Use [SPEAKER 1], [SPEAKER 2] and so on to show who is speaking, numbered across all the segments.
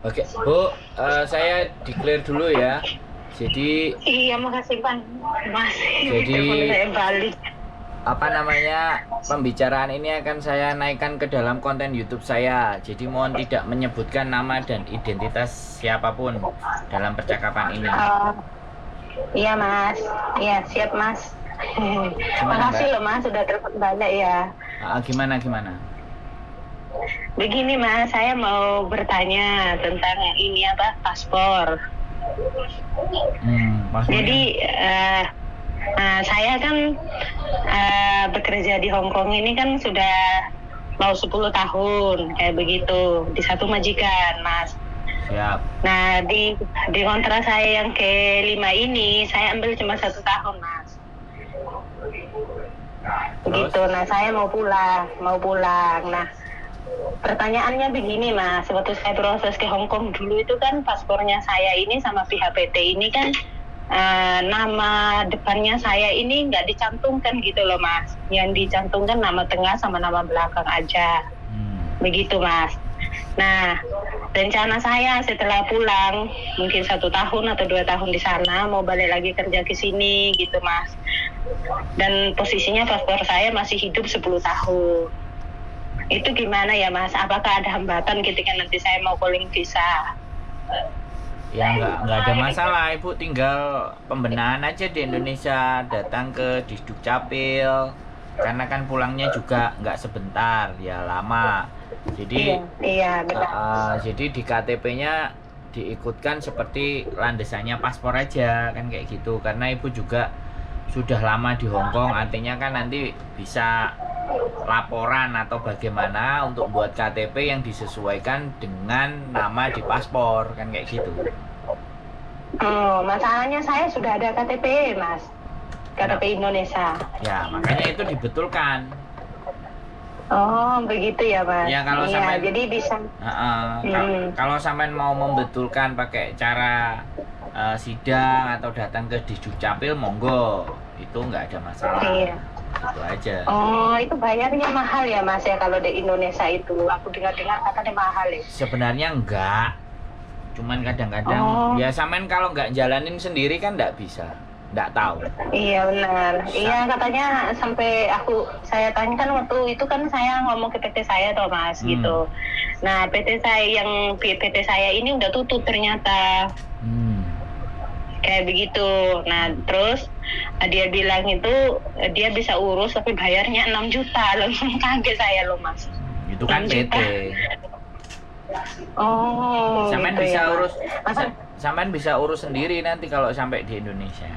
[SPEAKER 1] Oke, Bu, saya declare dulu ya. Jadi,
[SPEAKER 2] Iya, makasih Bang. Masih telepon
[SPEAKER 1] jadi
[SPEAKER 2] saya balik.
[SPEAKER 1] apa namanya pembicaraan ini akan saya naikkan ke dalam konten YouTube saya. Jadi mohon tidak menyebutkan nama dan identitas siapapun dalam percakapan ini.
[SPEAKER 2] Oh, iya Mas. Iya, siap Mas.
[SPEAKER 1] Gimana,
[SPEAKER 2] Makasih
[SPEAKER 1] Mbak?
[SPEAKER 2] loh Mas sudah telepon balik ya.
[SPEAKER 1] Gimana?
[SPEAKER 2] Begini Mas, saya mau bertanya tentang ini apa paspor.
[SPEAKER 1] Maksudnya?
[SPEAKER 2] Jadi saya kan bekerja di Hong Kong ini kan sudah mau 10 tahun kayak begitu di satu majikan Mas.
[SPEAKER 1] Siap.
[SPEAKER 2] Nah di kontrak saya yang kelima ini saya ambil cuma 1 tahun Mas. Begitu. Nah saya mau pulang. Nah pertanyaannya begini Mas, waktu saya proses ke Hong Kong dulu itu kan paspornya saya ini sama pihak PT ini kan nama depannya saya ini nggak dicantumkan gitu loh Mas. Yang dicantumkan nama tengah sama nama belakang aja. Begitu Mas. Nah, rencana saya setelah pulang mungkin 1 tahun atau 2 tahun di sana mau balik lagi kerja ke sini gitu Mas. Dan posisinya paspor saya masih hidup 10 tahun. Itu gimana ya Mas? Apakah ada hambatan ketika nanti saya mau calling visa?
[SPEAKER 1] Ya nggak ada masalah, Ibu tinggal pembenahan aja di Indonesia, datang ke Disduk Capil, karena kan pulangnya juga nggak sebentar, ya lama. Jadi
[SPEAKER 2] iya benar.
[SPEAKER 1] jadi di KTP-nya diikutkan seperti landasannya paspor aja kan kayak gitu, karena Ibu juga sudah lama di Hong Kong, artinya kan nanti bisa laporan atau bagaimana untuk buat KTP yang disesuaikan dengan nama di paspor kan kayak gitu.
[SPEAKER 2] Oh, masalahnya saya sudah ada KTP Mas, KTP Indonesia.
[SPEAKER 1] Ya makanya itu dibetulkan.
[SPEAKER 2] Oh begitu ya Mas.
[SPEAKER 1] Ya kalau
[SPEAKER 2] iya,
[SPEAKER 1] sampai
[SPEAKER 2] jadi bisa.
[SPEAKER 1] Kalau sampai mau membetulkan pakai cara sidang atau datang ke Disduk Capil, monggo, itu nggak ada masalah.
[SPEAKER 2] Iya.
[SPEAKER 1] Itu aja.
[SPEAKER 2] Oh, itu bayarnya mahal ya Mas ya kalau di Indonesia itu? Aku dengar-dengar katanya mahal ya.
[SPEAKER 1] Sebenarnya enggak, cuman kadang-kadang ya sampean kalau nggak jalanin sendiri kan nggak bisa, nggak tahu.
[SPEAKER 2] Iya benar. Iya katanya sampai saya tanyakan waktu itu kan saya ngomong ke PT saya toh Mas gitu. Nah PT saya ini udah tutup ternyata. Kayak begitu. Nah terus dia bilang itu dia bisa urus tapi bayarnya 6 juta. Langsung kaget saya loh Mas.
[SPEAKER 1] Itu kan PT.
[SPEAKER 2] Oh.
[SPEAKER 1] Sampean
[SPEAKER 2] gitu
[SPEAKER 1] bisa
[SPEAKER 2] ya,
[SPEAKER 1] urus,
[SPEAKER 2] Mas.
[SPEAKER 1] sampean bisa urus sendiri nanti kalau sampai di Indonesia.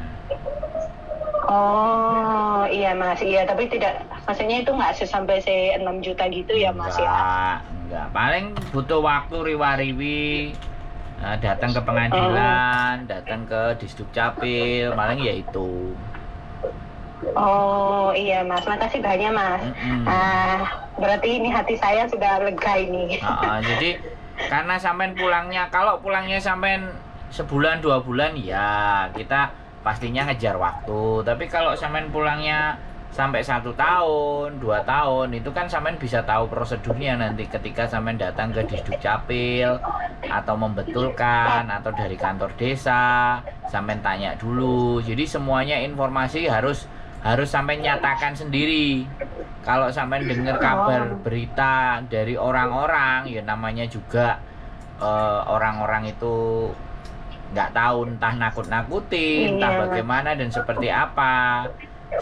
[SPEAKER 2] Oh iya Mas, iya tapi tidak, maksudnya itu nggak sampai 6 juta gitu ya Mas ya?
[SPEAKER 1] Enggak, paling butuh waktu riwa-riwi, datang ke pengadilan, datang ke Disduk Capil, paling ya itu.
[SPEAKER 2] Oh iya Mas, makasih banyak Mas. Berarti ini hati saya sudah lega ini.
[SPEAKER 1] Jadi karena sampean pulangnya, kalau pulangnya sampean sebulan 2 bulan ya kita pastinya ngejar waktu. Tapi kalau sampean pulangnya sampai 1 tahun, 2 tahun, itu kan sampean bisa tahu prosedurnya nanti ketika sampean datang ke Disduk Capil atau membetulkan atau dari kantor desa, sampean tanya dulu. Jadi semuanya informasi harus sampai nyatakan sendiri. Kalau sampai dengar kabar berita dari orang-orang, ya namanya juga orang-orang itu nggak tahu, entah nakut-nakutin, entah bagaimana dan seperti apa,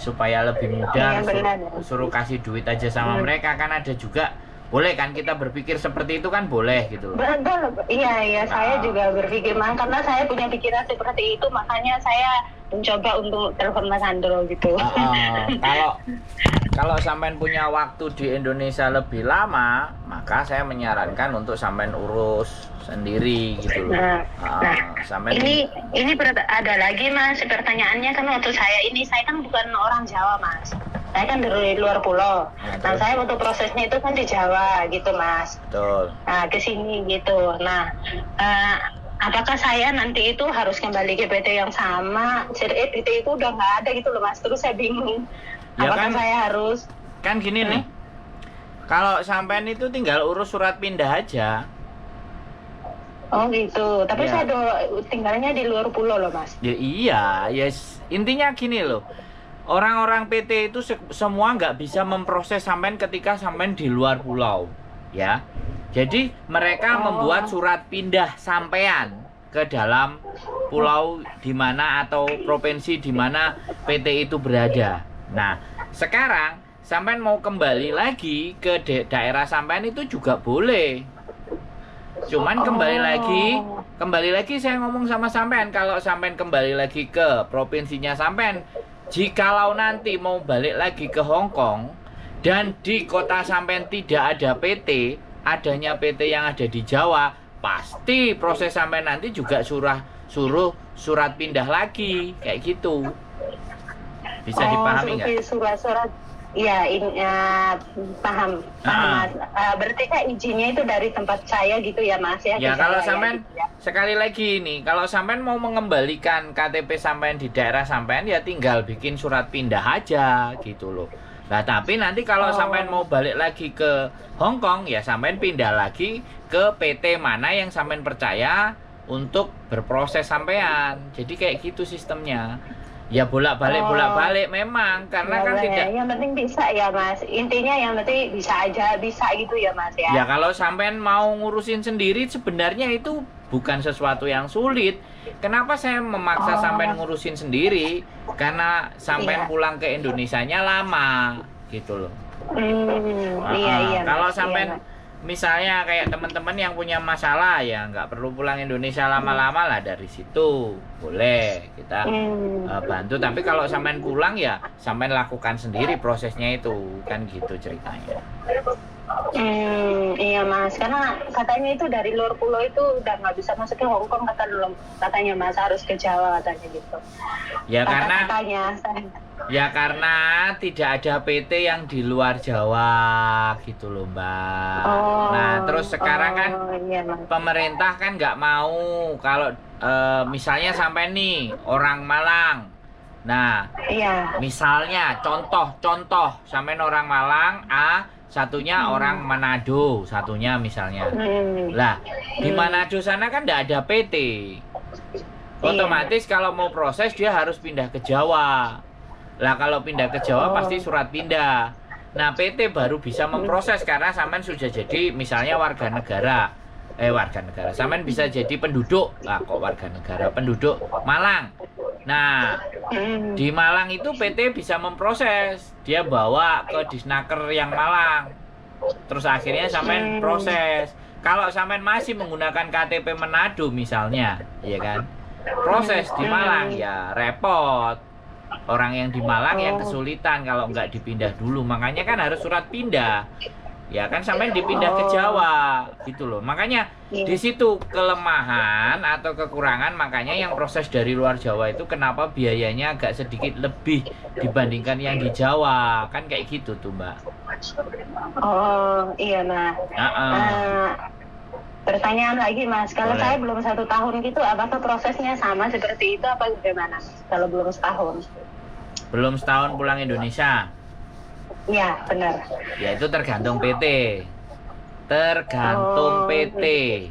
[SPEAKER 1] supaya lebih mudah suruh kasih duit aja sama mereka. Kan ada juga, boleh kan kita berpikir seperti itu kan, boleh gitu loh.
[SPEAKER 2] Betul, iya saya juga berpikir, karena saya punya pikiran seperti itu, makanya saya mencoba untuk telepon Mas Andro gitu.
[SPEAKER 1] Kalau sampean punya waktu di Indonesia lebih lama, maka saya menyarankan untuk sampean urus sendiri gitu loh.
[SPEAKER 2] Ini ada lagi Mas, pertanyaannya kan waktu saya kan bukan orang Jawa Mas. Saya kan dari luar pulau. Nah saya waktu prosesnya itu kan di Jawa gitu Mas.
[SPEAKER 1] Betul.
[SPEAKER 2] Nah ke sini gitu. Nah apakah saya nanti itu harus kembali ke PT yang sama? PT itu udah nggak ada gitu loh Mas. Terus saya bingung.
[SPEAKER 1] Ya
[SPEAKER 2] apakah
[SPEAKER 1] kan,
[SPEAKER 2] saya harus?
[SPEAKER 1] Kan gini nih. Kalau sampean itu tinggal urus surat pindah aja.
[SPEAKER 2] Oh gitu. Tapi
[SPEAKER 1] Ya.
[SPEAKER 2] saya tinggalnya di luar pulau loh Mas.
[SPEAKER 1] Ya iya, yes. Intinya gini loh. Orang-orang PT itu semua nggak bisa memproses sampean ketika sampean di luar pulau, ya. Jadi mereka membuat surat pindah sampean ke dalam pulau di mana atau provinsi di mana PT itu berada. Nah, sekarang sampean mau kembali lagi ke daerah sampean itu juga boleh. Cuman kembali lagi saya ngomong sama sampean, kalau sampean kembali lagi ke provinsinya sampean, jikalau nanti mau balik lagi ke Hong Kong dan di kota sampean tidak ada PT, adanya PT yang ada di Jawa, pasti proses sampean nanti juga suruh surat pindah lagi, kayak gitu. Bisa dipahami nggak?
[SPEAKER 2] Surat-surat. Iya, paham Mas. Berarti kan izinnya itu dari tempat saya gitu ya Mas ya?
[SPEAKER 1] Ya kalau sampean
[SPEAKER 2] gitu ya.
[SPEAKER 1] sekali lagi ini, kalau sampean mau mengembalikan KTP sampean di daerah sampean ya tinggal bikin surat pindah aja gitu loh. Nah tapi nanti kalau sampean mau balik lagi ke Hong Kong ya sampean pindah lagi ke PT mana yang sampean percaya untuk berproses sampean. Jadi kayak gitu sistemnya. Ya bolak-balik memang karena kan tidak.
[SPEAKER 2] Yang penting bisa ya Mas. Intinya yang penting bisa gitu ya Mas ya.
[SPEAKER 1] Ya kalau sampean mau ngurusin sendiri sebenarnya itu bukan sesuatu yang sulit. Kenapa saya memaksa sampean ngurusin sendiri? Karena sampean pulang ke Indonesianya lama gitu loh.
[SPEAKER 2] Iya.
[SPEAKER 1] Kalau sampean misalnya kayak teman-teman yang punya masalah ya nggak perlu pulang Indonesia lama-lama lah, dari situ boleh kita bantu. Tapi kalau sampean pulang ya sampean lakukan sendiri prosesnya itu, kan gitu ceritanya.
[SPEAKER 2] Iya Mas, karena katanya itu dari luar pulau itu udah nggak bisa masuk ke Hong Kong, katanya Mas, harus ke Jawa katanya gitu.
[SPEAKER 1] Ya
[SPEAKER 2] katanya
[SPEAKER 1] karena tidak ada PT yang di luar Jawa gitu loh Mbak. Nah terus sekarang kan pemerintah kan nggak mau kalau misalnya sampai nih orang Malang. Nah misalnya contoh sampai orang Malang satunya orang Manado, satunya misalnya. Lah di Manado sana kan nggak ada PT. Otomatis kalau mau proses dia harus pindah ke Jawa. Lah kalau pindah ke Jawa pasti surat pindah. Nah PT baru bisa memproses karena sampean sudah jadi misalnya warga negara. Sampean bisa jadi penduduk. Lah kok warga negara, penduduk Malang. Nah di Malang itu PT bisa memproses. Dia bawa ke Disnaker yang Malang. Terus akhirnya sampean proses. Kalau sampean masih menggunakan KTP Manado misalnya, ya kan? Proses di Malang ya repot. Orang yang di Malang yang kesulitan kalau nggak dipindah dulu, makanya kan harus surat pindah. Ya kan sampai dipindah ke Jawa gitu loh. Makanya di situ kelemahan atau kekurangan, makanya yang proses dari luar Jawa itu kenapa biayanya agak sedikit lebih dibandingkan yang di Jawa. Kan kayak gitu tuh Mbak.
[SPEAKER 2] Oh iya Mas. Pertanyaan lagi Mas, kalau
[SPEAKER 1] Boleh.
[SPEAKER 2] saya belum 1 tahun gitu, apakah prosesnya sama seperti itu apa bagaimana? Kalau belum setahun?
[SPEAKER 1] Belum setahun pulang Indonesia?
[SPEAKER 2] Iya benar.
[SPEAKER 1] Ya itu tergantung PT. PT.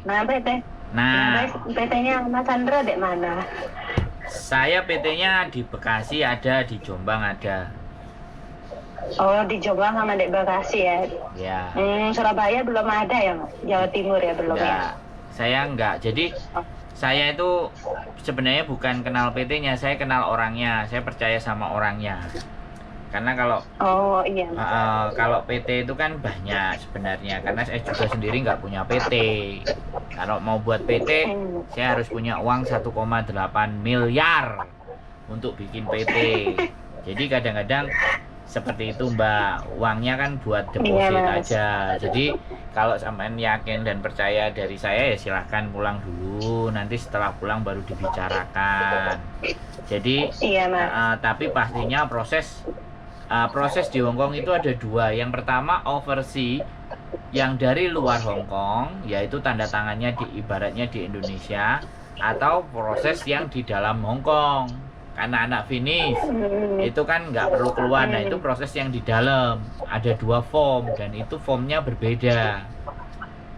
[SPEAKER 2] Nah PT?
[SPEAKER 1] Nah
[SPEAKER 2] PT-nya Mas Chandra di mana?
[SPEAKER 1] saya PT-nya di Bekasi ada, di Jombang ada.
[SPEAKER 2] Oh di Jombang sama di Bekasi ya?
[SPEAKER 1] Ya.
[SPEAKER 2] Surabaya belum ada ya Mas? Jawa Timur ya belum ya?
[SPEAKER 1] Saya enggak. Jadi saya itu sebenarnya bukan kenal PT-nya, saya kenal orangnya. Saya percaya sama orangnya. Karena kalau kalau PT itu kan banyak sebenarnya. Karena saya juga sendiri nggak punya PT. Kalau mau buat PT, saya harus punya uang 1,8 miliar untuk bikin PT. Jadi kadang-kadang seperti itu Mbak, uangnya kan buat deposit aja. Jadi kalau sampean yakin dan percaya dari saya ya silahkan pulang dulu, nanti setelah pulang baru dibicarakan. Jadi tapi pastinya proses di Hong Kong itu ada 2. Yang pertama overseas, yang dari luar Hong Kong, yaitu tanda tangannya ibaratnya di Indonesia, atau proses yang di dalam Hong Kong. Karena anak finish itu kan nggak perlu keluar. Nah itu proses yang di dalam, ada 2 form dan itu formnya berbeda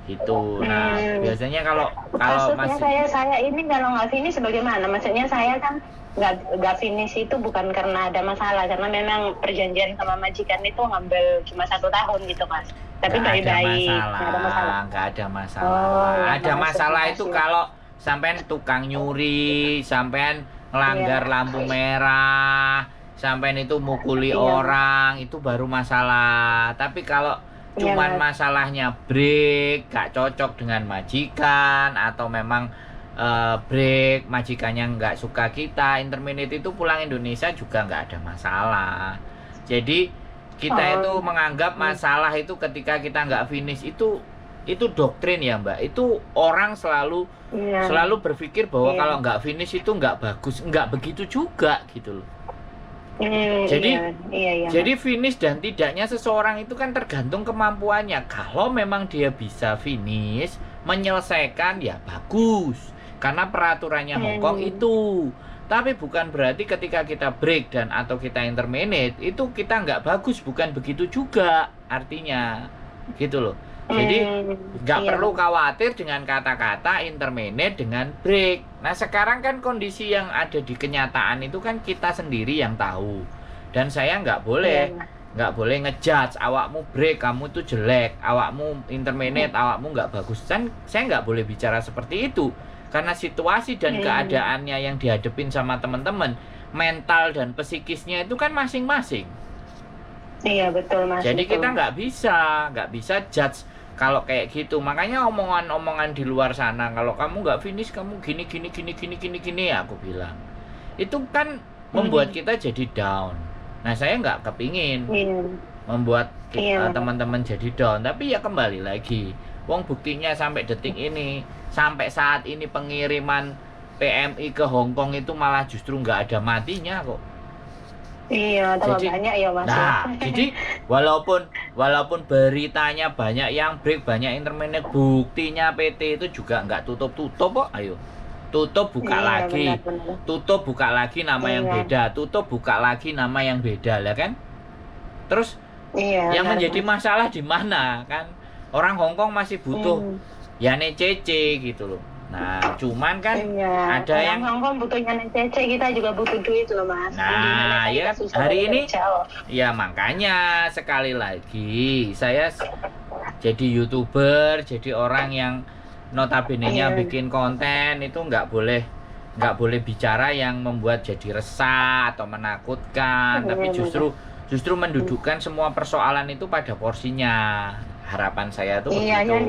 [SPEAKER 1] gitu. Nah, biasanya kalau
[SPEAKER 2] Maksudnya
[SPEAKER 1] masih
[SPEAKER 2] saya ini kalau nggak finish bagaimana? Maksudnya saya kan nggak finish itu bukan karena ada masalah, karena memang perjanjian sama majikan itu ngambil cuma 1 tahun gitu mas. Tapi
[SPEAKER 1] nggak ada
[SPEAKER 2] baik-baik,
[SPEAKER 1] masalah,
[SPEAKER 2] nggak ada masalah.
[SPEAKER 1] nggak ada masalah.
[SPEAKER 2] Oh,
[SPEAKER 1] Ada
[SPEAKER 2] ya,
[SPEAKER 1] masalah itu
[SPEAKER 2] makasih.
[SPEAKER 1] kalau sampean tukang nyuri, sampean ngelanggar
[SPEAKER 2] Iya.
[SPEAKER 1] lampu merah, sampean itu mukuli
[SPEAKER 2] Iya.
[SPEAKER 1] orang, itu baru masalah. Tapi kalau
[SPEAKER 2] Iya,
[SPEAKER 1] cuman
[SPEAKER 2] Mas.
[SPEAKER 1] masalahnya break, gak cocok dengan majikan, atau memang break, majikannya nggak suka kita, interminate itu pulang Indonesia juga nggak ada masalah. Jadi kita itu menganggap masalah itu ketika kita nggak finish itu doktrin ya Mbak. Itu orang selalu
[SPEAKER 2] Iya.
[SPEAKER 1] berpikir bahwa
[SPEAKER 2] Iya.
[SPEAKER 1] kalau nggak finish itu nggak bagus. Nggak begitu juga gitu loh. Jadi-
[SPEAKER 2] iya.
[SPEAKER 1] Jadi finish dan tidaknya seseorang itu kan tergantung kemampuannya. Kalau memang dia bisa finish, menyelesaikan ya bagus. Karena peraturannya Hong Kong itu. Tapi bukan berarti ketika kita break dan atau kita interminate itu kita nggak bagus, bukan begitu juga artinya. Gitu loh. Jadi nggak
[SPEAKER 2] Iya.
[SPEAKER 1] perlu khawatir dengan kata-kata interminate dengan break. Nah sekarang kan kondisi yang ada di kenyataan itu kan kita sendiri yang tahu. Dan saya nggak boleh ngejudge awakmu break, kamu itu jelek, awakmu interminate, awakmu nggak bagus. Dan saya nggak boleh bicara seperti itu. Karena situasi dan keadaannya yang dihadapin sama teman-teman, mental dan psikisnya itu kan masing-masing.
[SPEAKER 2] Iya betul mas.
[SPEAKER 1] Jadi
[SPEAKER 2] betul.
[SPEAKER 1] kita nggak bisa judge kalau kayak gitu. Makanya omongan-omongan di luar sana, kalau kamu nggak finish kamu gini aku bilang. Itu kan membuat kita jadi down. Nah, saya nggak kepingin
[SPEAKER 2] Iya.
[SPEAKER 1] membuat
[SPEAKER 2] Iya.
[SPEAKER 1] teman-teman jadi down. Tapi ya kembali lagi, wong buktinya sampai detik ini, sampai saat ini pengiriman PMI ke Hong Kong itu malah justru nggak ada matinya kok.
[SPEAKER 2] Iya, tambah
[SPEAKER 1] Jadi-
[SPEAKER 2] banyak ya mas.
[SPEAKER 1] Nah, jadi walaupun beritanya banyak yang break, banyak interminate, buktinya PT itu juga nggak tutup-tutup kok. Ayo, tutup buka
[SPEAKER 2] Iya,
[SPEAKER 1] lagi,
[SPEAKER 2] benar-benar.
[SPEAKER 1] tutup buka lagi nama yang
[SPEAKER 2] Iya.
[SPEAKER 1] beda, tutup buka lagi nama yang beda, lah kan? Terus
[SPEAKER 2] Iya.
[SPEAKER 1] yang
[SPEAKER 2] benar,
[SPEAKER 1] menjadi
[SPEAKER 2] Mas.
[SPEAKER 1] masalah di mana kan? Orang Hong Kong masih butuh ya NCC gitu loh. Nah, cuman kan
[SPEAKER 2] Iya.
[SPEAKER 1] ada yang
[SPEAKER 2] Orang Hongkong butuhnya NCC, kita juga butuh duit loh mas.
[SPEAKER 1] Nah,
[SPEAKER 2] Di Indonesia
[SPEAKER 1] ya,
[SPEAKER 2] kita susah
[SPEAKER 1] hari
[SPEAKER 2] banget
[SPEAKER 1] ini
[SPEAKER 2] kerja, loh.
[SPEAKER 1] ya makanya sekali lagi saya jadi YouTuber, jadi orang yang notabene-nya
[SPEAKER 2] Iya.
[SPEAKER 1] bikin konten itu nggak boleh bicara yang membuat jadi resah atau menakutkan,
[SPEAKER 2] Iya,
[SPEAKER 1] tapi
[SPEAKER 2] benar.
[SPEAKER 1] justru mendudukkan semua persoalan itu pada porsinya. Harapan saya tuh
[SPEAKER 2] Iya,
[SPEAKER 1] begitu.
[SPEAKER 2] yang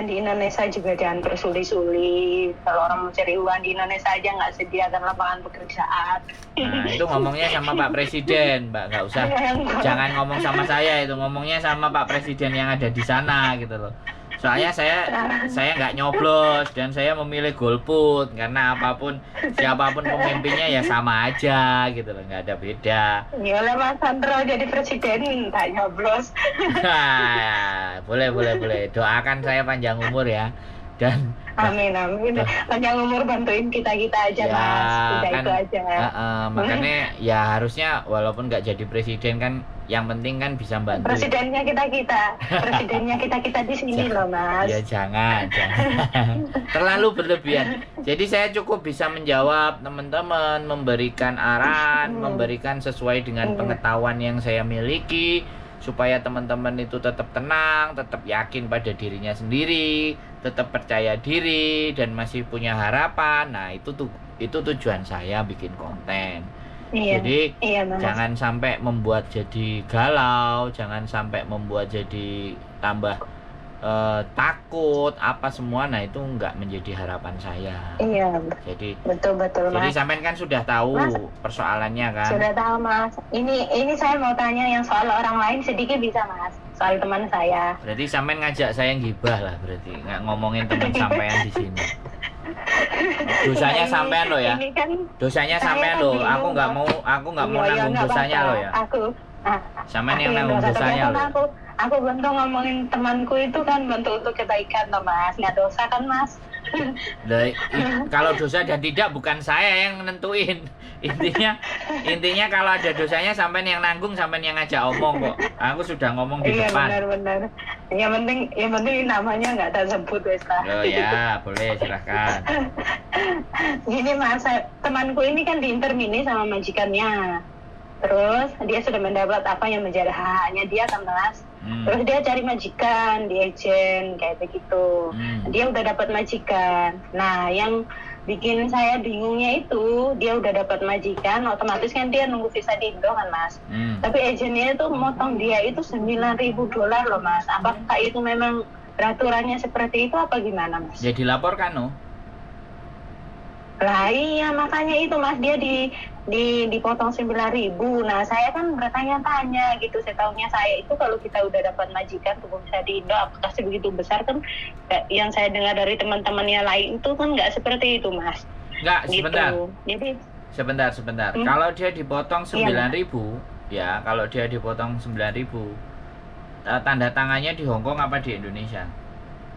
[SPEAKER 2] di Indonesia juga jangan bersuli-suli. Kalau orang mau cari uang di Indonesia aja nggak sediakan lapangan pekerjaan.
[SPEAKER 1] Nah, itu ngomongnya sama Pak Presiden, Mbak, nggak usah. Jangan ngomong sama saya, itu ngomongnya sama Pak Presiden yang ada di sana gitu loh. Soalnya saya nggak nyoblos dan saya memilih golput karena siapapun pemimpinnya ya sama aja gitu loh, nggak ada beda.
[SPEAKER 2] Ya lah Mas Sandro jadi presiden tak nyoblos.
[SPEAKER 1] Boleh. Doakan saya panjang umur ya. Dan
[SPEAKER 2] Amin. Panjang umur bantuin kita aja
[SPEAKER 1] ya
[SPEAKER 2] Mas. Udah
[SPEAKER 1] kan
[SPEAKER 2] itu aja.
[SPEAKER 1] makanya ya harusnya walaupun nggak jadi presiden kan yang penting kan bisa bantu.
[SPEAKER 2] Presidennya kita di sini loh Mas.
[SPEAKER 1] Ya jangan terlalu berlebihan. Jadi saya cukup bisa menjawab teman-teman, memberikan arahan, memberikan sesuai dengan pengetahuan yang saya miliki supaya teman-teman itu tetap tenang, tetap yakin pada dirinya sendiri, tetap percaya diri dan masih punya harapan. Nah, itu tujuan saya bikin konten.
[SPEAKER 2] Iya.
[SPEAKER 1] Jadi
[SPEAKER 2] Iya Mas.
[SPEAKER 1] jangan sampai membuat jadi galau, jangan sampai membuat jadi tambah takut apa semua. Nah, itu nggak menjadi harapan saya.
[SPEAKER 2] Iya.
[SPEAKER 1] Jadi
[SPEAKER 2] Betul
[SPEAKER 1] jadi
[SPEAKER 2] Mas.
[SPEAKER 1] sampean kan sudah tahu
[SPEAKER 2] Mas,
[SPEAKER 1] persoalannya kan.
[SPEAKER 2] Sudah tahu Mas. Ini saya mau tanya yang soal orang lain sedikit bisa Mas. Soal teman saya.
[SPEAKER 1] Berarti sampean ngajak saya gibah lah, berarti nggak ngomongin teman sampean di sini. Dosanya
[SPEAKER 2] Ini-
[SPEAKER 1] sampean lo ya.
[SPEAKER 2] Ini kan
[SPEAKER 1] Dosanya
[SPEAKER 2] saya
[SPEAKER 1] sampean
[SPEAKER 2] kan
[SPEAKER 1] lo.
[SPEAKER 2] bingung,
[SPEAKER 1] Aku nggak mau
[SPEAKER 2] Iya,
[SPEAKER 1] nanggung
[SPEAKER 2] nggak
[SPEAKER 1] dosanya
[SPEAKER 2] apa-apa.
[SPEAKER 1] lo ya.
[SPEAKER 2] Aku
[SPEAKER 1] Sampean yang
[SPEAKER 2] yang
[SPEAKER 1] nanggung
[SPEAKER 2] dosa,
[SPEAKER 1] dosanya
[SPEAKER 2] karena
[SPEAKER 1] lo.
[SPEAKER 2] aku bantu ngomongin temanku itu kan bantu untuk kebaikan toh Mas, nggak dosa kan Mas?
[SPEAKER 1] Lah, kalau dosa dan tidak bukan saya yang nentuin. Intinya kalau ada dosanya sampean yang nanggung, sampean yang ngajak omong kok. Aku sudah ngomong di
[SPEAKER 2] Iya
[SPEAKER 1] depan.
[SPEAKER 2] benar-benar. Yang penting namanya nggak tak sebut wes lah.
[SPEAKER 1] Oh ya, boleh silahkan.
[SPEAKER 2] Gini Mas, temanku ini kan diintermini sama majikannya. Terus dia sudah mendapat apa yang menjadi haknya dia kan Mas. Terus dia cari majikan di agent kayak begitu. Dia udah dapat majikan. Nah, yang bikin saya bingungnya itu dia udah dapat majikan, otomatis kan dia nunggu visa di Indo kan Mas. Tapi agentnya itu motong dia itu $9.000 loh Mas. Apakah itu memang peraturannya seperti itu apa gimana Mas?
[SPEAKER 1] Ya dilaporkan no.
[SPEAKER 2] Lah iya makanya itu Mas, dia dipotong 9.000. Nah saya kan bertanya-tanya gitu, setahunya saya itu kalau kita udah dapat majikan tuh bisa di Indo apakah sebegitu besar kan, yang saya dengar dari teman-temannya lain itu kan nggak seperti itu Mas.
[SPEAKER 1] Enggak,
[SPEAKER 2] Gitu.
[SPEAKER 1] sebentar.
[SPEAKER 2] Jadi
[SPEAKER 1] Sebentar. Kalau dia dipotong 9.000, ya kalau dia dipotong 9.000, tanda tangannya di Hong Kong apa di Indonesia?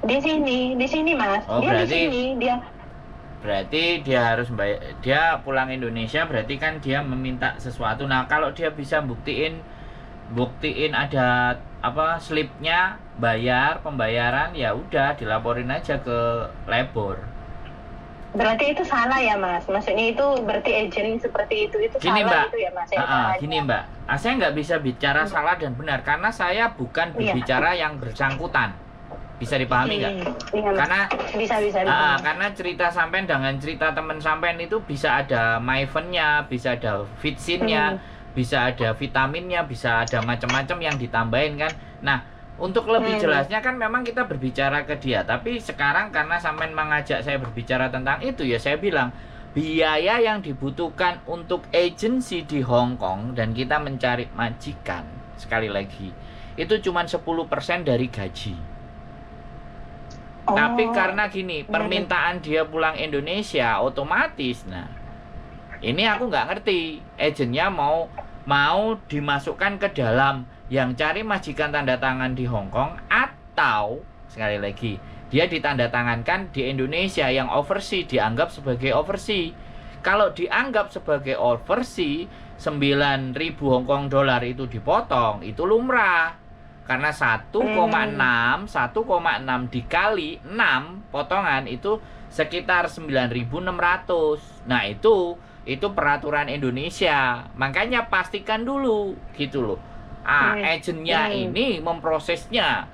[SPEAKER 2] di sini Mas.
[SPEAKER 1] Oh,
[SPEAKER 2] Dia
[SPEAKER 1] berarti-
[SPEAKER 2] di sini
[SPEAKER 1] Berarti dia harus dia pulang Indonesia, berarti kan dia meminta sesuatu. Nah, kalau dia bisa buktiin ada apa slipnya, pembayaran, ya udah dilaporin aja ke labor.
[SPEAKER 2] berarti itu salah ya Mas. Maksudnya itu berarti agent seperti itu
[SPEAKER 1] Gini,
[SPEAKER 2] salah
[SPEAKER 1] Mbak.
[SPEAKER 2] itu ya Mas. Saya tanya.
[SPEAKER 1] Gini Mbak, saya nggak bisa bicara salah dan benar karena saya bukan
[SPEAKER 2] Iya.
[SPEAKER 1] berbicara yang bersangkutan. Bisa dipahami nggak?
[SPEAKER 2] Iya, Mas.
[SPEAKER 1] Karena
[SPEAKER 2] bisa.
[SPEAKER 1] karena cerita sampean dengan cerita teman sampean itu bisa ada myvennya, bisa ada vitsinnya, bisa ada vitaminnya, bisa ada macam-macam yang ditambahin kan. Nah, untuk lebih jelasnya kan memang kita berbicara ke dia. Tapi sekarang karena sampean mengajak saya berbicara tentang itu, ya saya bilang biaya yang dibutuhkan untuk agensi di Hong Kong dan kita mencari majikan, sekali lagi, itu cuma 10% dari gaji. Tapi karena gini, permintaan dia pulang Indonesia otomatis, nah ini aku nggak ngerti, agennya mau dimasukkan ke dalam yang cari majikan tanda tangan di Hong Kong, atau sekali lagi dia ditandatangankan di Indonesia yang overseas dianggap sebagai overseas. Kalau dianggap sebagai overseas, 9.000 Hong Kong dolar itu dipotong, itu lumrah. Karena 1,6 dikali 6 potongan itu sekitar 9.600. Nah, itu peraturan Indonesia. Makanya pastikan dulu gitu loh. Agennya ini memprosesnya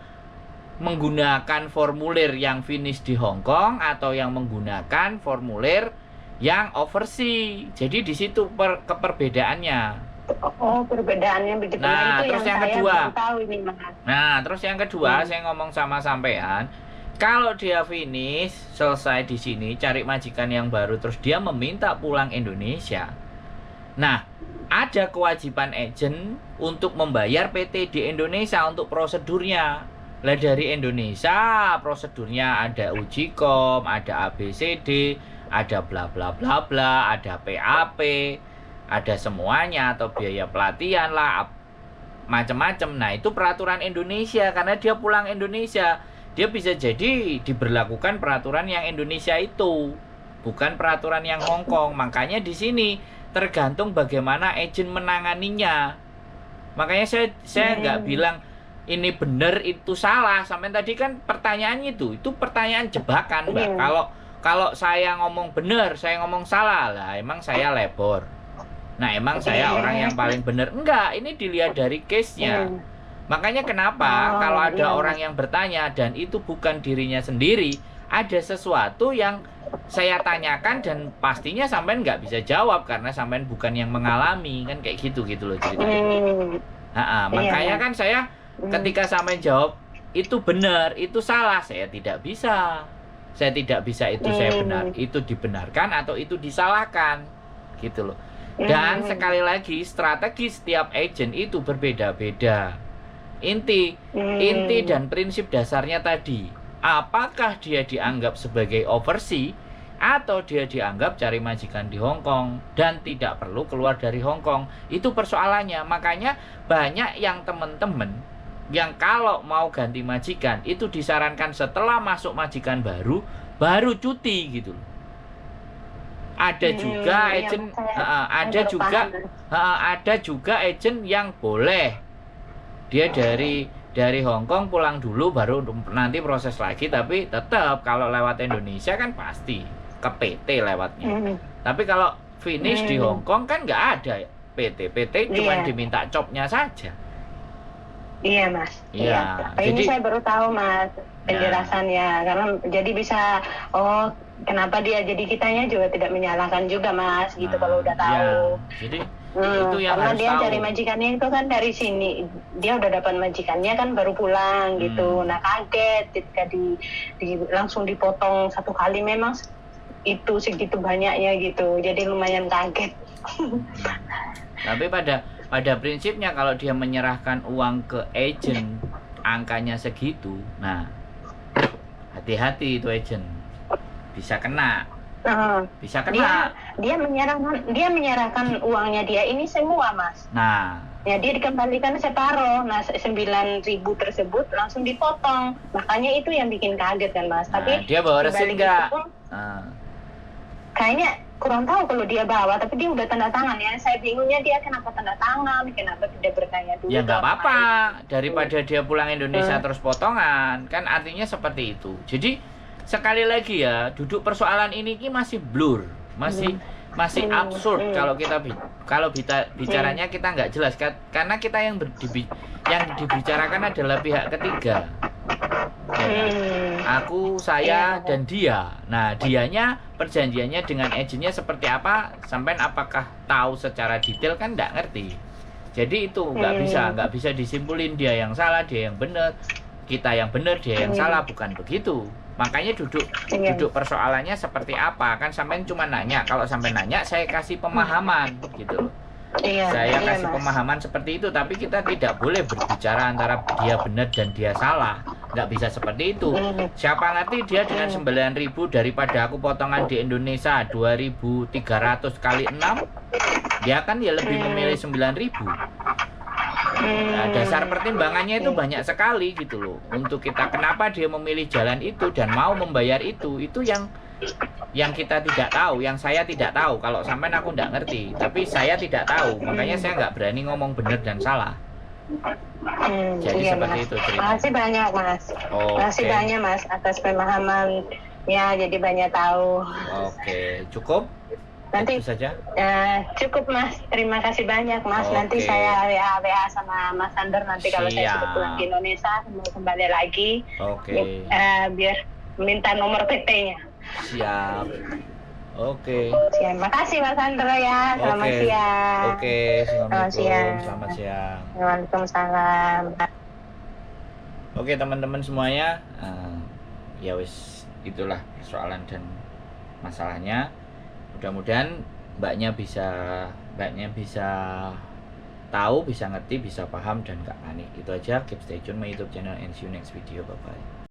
[SPEAKER 1] menggunakan formulir yang finish di Hong Kong atau yang menggunakan formulir yang overseas. Jadi di situ keperbedaannya.
[SPEAKER 2] Oh, perbedaannya begitu.
[SPEAKER 1] Nah,
[SPEAKER 2] itu
[SPEAKER 1] terus yang
[SPEAKER 2] saya
[SPEAKER 1] kedua.
[SPEAKER 2] belum tahu ini Mas.
[SPEAKER 1] Nah, terus yang kedua, saya ngomong sama sampean, kalau dia finish, selesai di sini, cari majikan yang baru, terus dia meminta pulang Indonesia. Nah, ada kewajiban agent untuk membayar PT di Indonesia untuk prosedurnya. Lah dari Indonesia, prosedurnya ada uji kom, ada ABCD, ada bla bla bla bla, ada PAP, ada semuanya, atau biaya pelatihan lah, macam-macam. Nah, itu peraturan Indonesia. Karena dia pulang Indonesia, dia bisa jadi diberlakukan peraturan yang Indonesia itu, bukan peraturan yang Hong Kong. Makanya di sini tergantung bagaimana agen menanganinya. Makanya saya nggak bilang ini benar itu salah. Sampai tadi kan pertanyaannya itu pertanyaan jebakan, Mbak. Kalau saya ngomong benar, saya ngomong salah lah, emang saya lebor. Nah, emang saya orang yang paling benar? Enggak, ini dilihat dari case-nya. Makanya kenapa kalau ada orang yang bertanya dan itu bukan dirinya sendiri, ada sesuatu yang saya tanyakan dan pastinya sampean nggak bisa jawab karena sampean bukan yang mengalami, kan kayak gitu loh ceritanya. Makanya kan saya ketika sampean jawab itu benar, itu salah, saya tidak bisa. Saya tidak bisa itu saya benar, itu dibenarkan atau itu disalahkan, gitu loh. Dan sekali lagi strategi setiap agent itu berbeda-beda. Inti dan prinsip dasarnya tadi, apakah dia dianggap sebagai overseas atau dia dianggap cari majikan di Hong Kong dan tidak perlu keluar dari Hong Kong, itu persoalannya. Makanya banyak yang teman-teman yang kalau mau ganti majikan itu disarankan setelah masuk majikan baru cuti gitu loh. Ada juga
[SPEAKER 2] iya,
[SPEAKER 1] agent
[SPEAKER 2] saya
[SPEAKER 1] ada
[SPEAKER 2] baru
[SPEAKER 1] juga
[SPEAKER 2] paham.
[SPEAKER 1] ada juga agent yang boleh dia dari Hong Kong pulang dulu baru nanti proses lagi, tapi tetap kalau lewat Indonesia kan pasti ke PT lewatnya.
[SPEAKER 2] Hmm,
[SPEAKER 1] Tapi kalau finish di Hong Kong kan nggak ada PT cuma
[SPEAKER 2] Iya.
[SPEAKER 1] diminta copnya saja.
[SPEAKER 2] Iya mas.
[SPEAKER 1] Iya,
[SPEAKER 2] Ini
[SPEAKER 1] jadi
[SPEAKER 2] saya baru tahu mas penjelasannya, karena jadi bisa kenapa dia jadi kitanya juga tidak menyalahkan juga mas gitu kalau udah tahu.
[SPEAKER 1] iya. Jadi itu yang
[SPEAKER 2] Karena
[SPEAKER 1] harus
[SPEAKER 2] dia
[SPEAKER 1] tahu.
[SPEAKER 2] cari majikannya itu kan dari sini, dia udah dapat majikannya kan baru pulang gitu. Nah kaget ketika langsung dipotong satu kali, memang itu segitu banyaknya gitu, jadi lumayan kaget.
[SPEAKER 1] Tapi pada prinsipnya kalau dia menyerahkan uang ke agent angkanya segitu, nah hati-hati itu agent bisa kena,
[SPEAKER 2] Nah,
[SPEAKER 1] bisa kena.
[SPEAKER 2] dia menyerahkan uangnya dia ini semua mas.
[SPEAKER 1] Nah,
[SPEAKER 2] Ya dia dikembalikan separuh. Nah 9.000 tersebut langsung dipotong. Makanya itu yang bikin kaget kan mas. Tapi
[SPEAKER 1] dia bawa resit
[SPEAKER 2] dibalik
[SPEAKER 1] nggak?
[SPEAKER 2] itu pun,
[SPEAKER 1] Nah,
[SPEAKER 2] kayaknya kurang tahu kalau dia bawa. Tapi dia udah tanda tangan ya. Saya bingungnya dia kenapa tanda tangan, kenapa tidak bertanya dulu.
[SPEAKER 1] ya nggak
[SPEAKER 2] ke
[SPEAKER 1] apa-apa,
[SPEAKER 2] orang
[SPEAKER 1] daripada dia pulang Indonesia terus potongan, kan artinya seperti itu. Jadi sekali lagi ya, duduk persoalan ini masih blur, masih absurd kalau kita bicaranya kita nggak jelas karena kita yang dibicarakan adalah pihak ketiga. Ya kan? Aku, saya, dan dia. Nah, dianya perjanjiannya dengan agennya seperti apa? Sampai apakah tahu secara detail kan nggak ngerti. Jadi itu nggak bisa disimpulin dia yang salah, dia yang benar, kita yang benar, dia yang salah, bukan begitu. Makanya duduk persoalannya seperti apa kan, sampai cuma nanya. Kalau sampai nanya saya kasih pemahaman gitu loh. Saya kasih pemahaman seperti itu, tapi kita tidak boleh berbicara antara dia benar dan dia salah. Nggak bisa seperti itu. Siapa ngerti dia dengan 9.000 daripada aku potongan di Indonesia 2.300 kali 6, dia kan ya lebih memilih 9.000. Nah, dasar pertimbangannya itu banyak sekali gitu loh. Untuk kita kenapa dia memilih jalan itu dan mau membayar itu yang kita tidak tahu, yang saya tidak tahu. Kalau sampai aku nggak ngerti, tapi saya tidak tahu, makanya saya nggak berani ngomong benar dan salah. Jadi seperti
[SPEAKER 2] mas.
[SPEAKER 1] itu cerita.
[SPEAKER 2] Makasih banyak mas. Makasih banyak mas atas pemahamannya, jadi banyak tahu.
[SPEAKER 1] Oke, cukup?
[SPEAKER 2] Nanti
[SPEAKER 1] itu saja.
[SPEAKER 2] Cukup mas, terima kasih banyak mas. Nanti saya WA sama Mas Sander nanti kalau saya sudah pulang ke Indonesia mau kembali lagi. Biar minta nomor PT-nya.
[SPEAKER 1] Siap. Oke.
[SPEAKER 2] Siap. Makasih Mas Sander ya. Selamat siang.
[SPEAKER 1] Oke,
[SPEAKER 2] Selamat siang.
[SPEAKER 1] Selamat siang.
[SPEAKER 2] Waalaikumsalam.
[SPEAKER 1] Oke teman-teman semuanya, ya wis itulah persoalan dan masalahnya. Mudah-mudahan mbaknya bisa tahu, bisa ngerti, bisa paham dan gak panik. Itu aja. Keep stay tune my YouTube channel and see you next video. Bye bye.